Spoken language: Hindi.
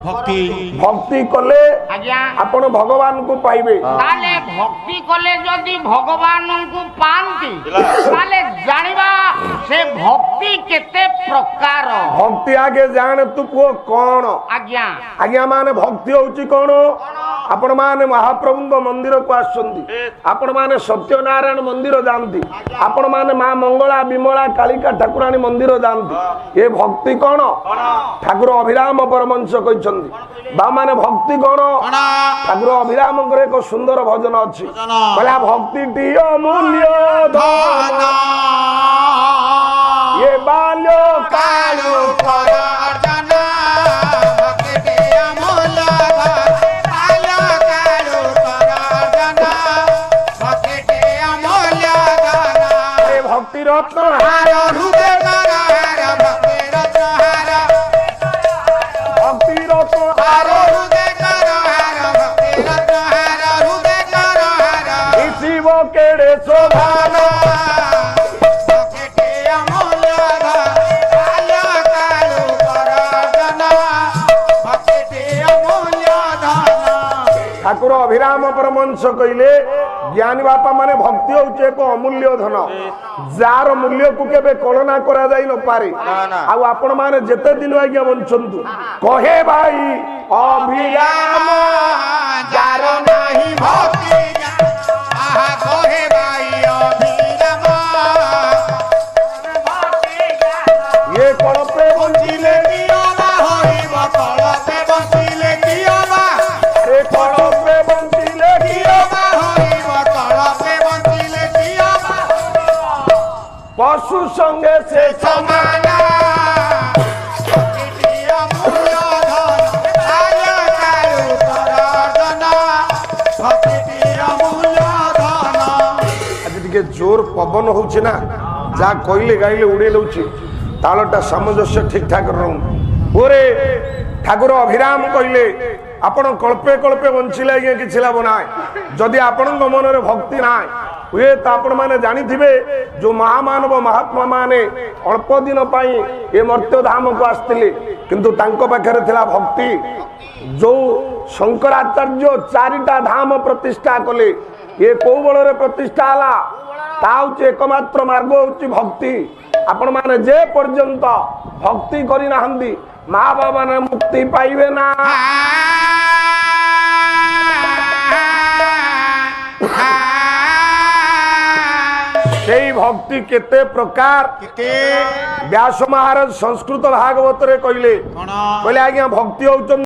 भक्ति भक्ति कले आपण भगवान को पाइबे ताले भक्ति कले जदि भगवान को पांती ताले जानिबा से भक्ति केते प्रकार भक्ति आगे जाने तू पुओ कौन आज्ञा आज्ञा माने भक्ति होची कौन आपण माने महाप्रभु मंदिर को आसुंदी आपण माने सत्यनारायण मंदिर जानती आपण माने मां मंगला विमला कालिका ठाकुरानी मंदिर जानती ये भक्ति कौन ठाकुर अभिराम परमंश कहछन्ती बा माने भक्ति कौन ठाकुर अभिराम एक सुंदर भजन अच्छी बोला भक्ति टी अमूल्य धन ये बाल्यो कालो भक्ति रत्न हार हृदय भक्ति रत्न हार इसी वो केड़े शोभान ठाकुर अभिराम परमंश कहले ज्ञानी बापा माने भक्ति होचे एक अमूल्य धन जार मूल्य को केबे कल्पना करा जाई न पारे आ आपण माने जेते दिन आज्ञा बंचंतु कहे भाई अभिराम जार नाही भक्ति आहा कहे भाई अभिराम ये कल्पे बंचिले नियमा होइबा कल्पे बंचिले नियमा ए कल्पे बंचिले नियमा होइबा कल्पे बंचिले नियमा पशु संगे से समान जोर पवन होची ना जा कहले गाइले उड़े दउची तालटा सामंजस्य ठीक ठाक रहू ओरे ठाकुर अभिराम कहले आपण कल्पे कल्पे बंचिले आज्ञा किछि लाभ नाय जदि आपणक मन रे भक्ति नाय हुए तो आपण माने जानी थिबे जो महामानव महात्मा माने अल्प दिन पाई ए मर्त्य धाम को आस्तिले किंतु तांको पाखरे थिला भक्ति जो शंकराचार्य चारिटा धाम प्रतिष्ठा कले ये को बल रे प्रतिष्ठा हला ताउचे एकमात्र मार्ग होची भक्ति आपण माने जे पर्यंत भक्ति करि नाहंदी मां बाबा ने मुक्ति पाइबे ना सेई भक्ति केते प्रकार व्यास महाराज संस्कृत भागवत रे कहले आज्ञा भक्ति होचन